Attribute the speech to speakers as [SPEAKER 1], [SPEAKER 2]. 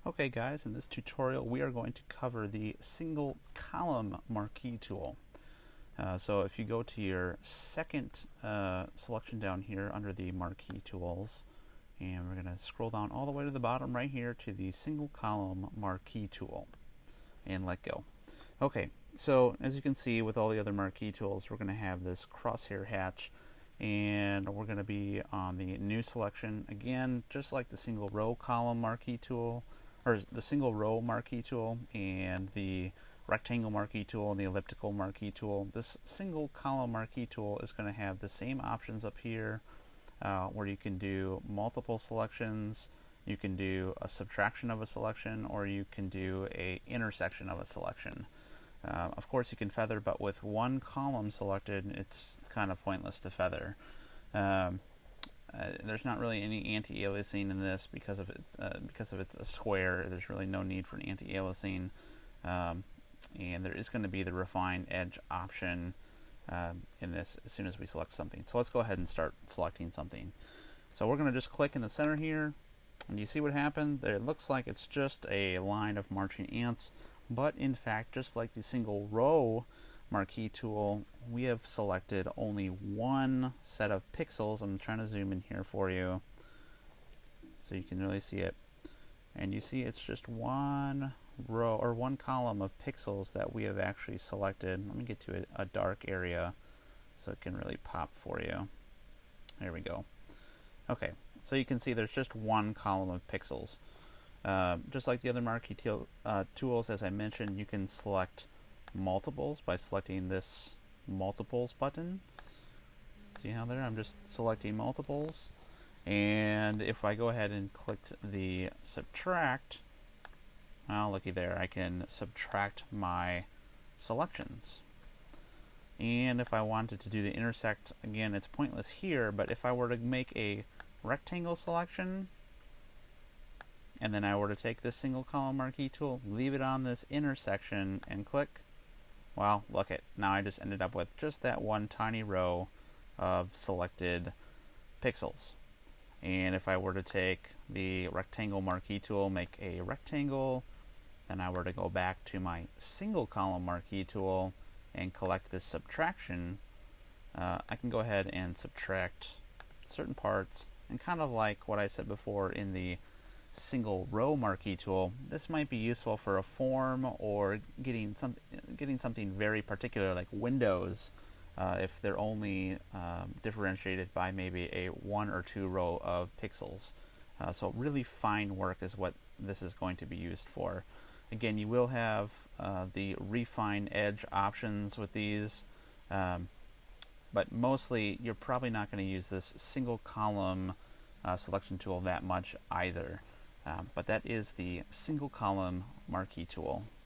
[SPEAKER 1] Okay guys, in this tutorial we are going to cover the single column marquee tool. So if you go to your second selection down here under the marquee tools, and we're going to scroll down all the way to the bottom right here to the single column marquee tool and let go. Okay, so as you can see with all the other marquee tools, we're going to have this crosshair hatch, and we're going to be on the new selection again, just like the single row column marquee tool, or the single row marquee tool and the rectangle marquee tool and the elliptical marquee tool. This single column marquee tool is going to have the same options up here where you can do multiple selections, you can do a subtraction of a selection, or you can do a intersection of a selection. Of course you can feather, but with one column selected it's kind of pointless to feather. There's not really any anti-aliasing in this because of it's a square. There's really no need for an anti-aliasing, and there is going to be the refined edge option in this as soon as we select something. So let's go ahead and start selecting something. So we're going to just click in the center here, and you see what happened there. It looks like it's just a line of marching ants, but in fact, just like the single row marquee tool, we have selected only one set of pixels. I'm trying to zoom in here for you so you can really see it, and you see it's just one row or one column of pixels that we have actually selected. Let me get to a dark area so it can really pop for you. There we go. Okay, so you can see there's just one column of pixels. Just like the other marquee tools, as I mentioned, you can select multiples by selecting this multiples button. See how there I'm just selecting multiples, and if I go ahead and click the subtract, well, looky there, I can subtract my selections. And if I wanted to do the intersect, again it's pointless here, but if I were to make a rectangle selection and then I were to take this single column marquee tool, leave it on this intersection and click, well, look it, now I just ended up with just that one tiny row of selected pixels. And if I were to take the rectangle marquee tool, make a rectangle, and I were to go back to my single column marquee tool and collect this subtraction, I can go ahead and subtract certain parts, and kind of like what I said before in the single row marquee tool, this might be useful for a form or getting something very particular like windows, if they're only differentiated by maybe a 1 or 2 row of pixels. So really fine work is what this is going to be used for. Again, you will have the refine edge options with these, but mostly you're probably not going to use this single column selection tool that much either. But that is the single column marquee tool.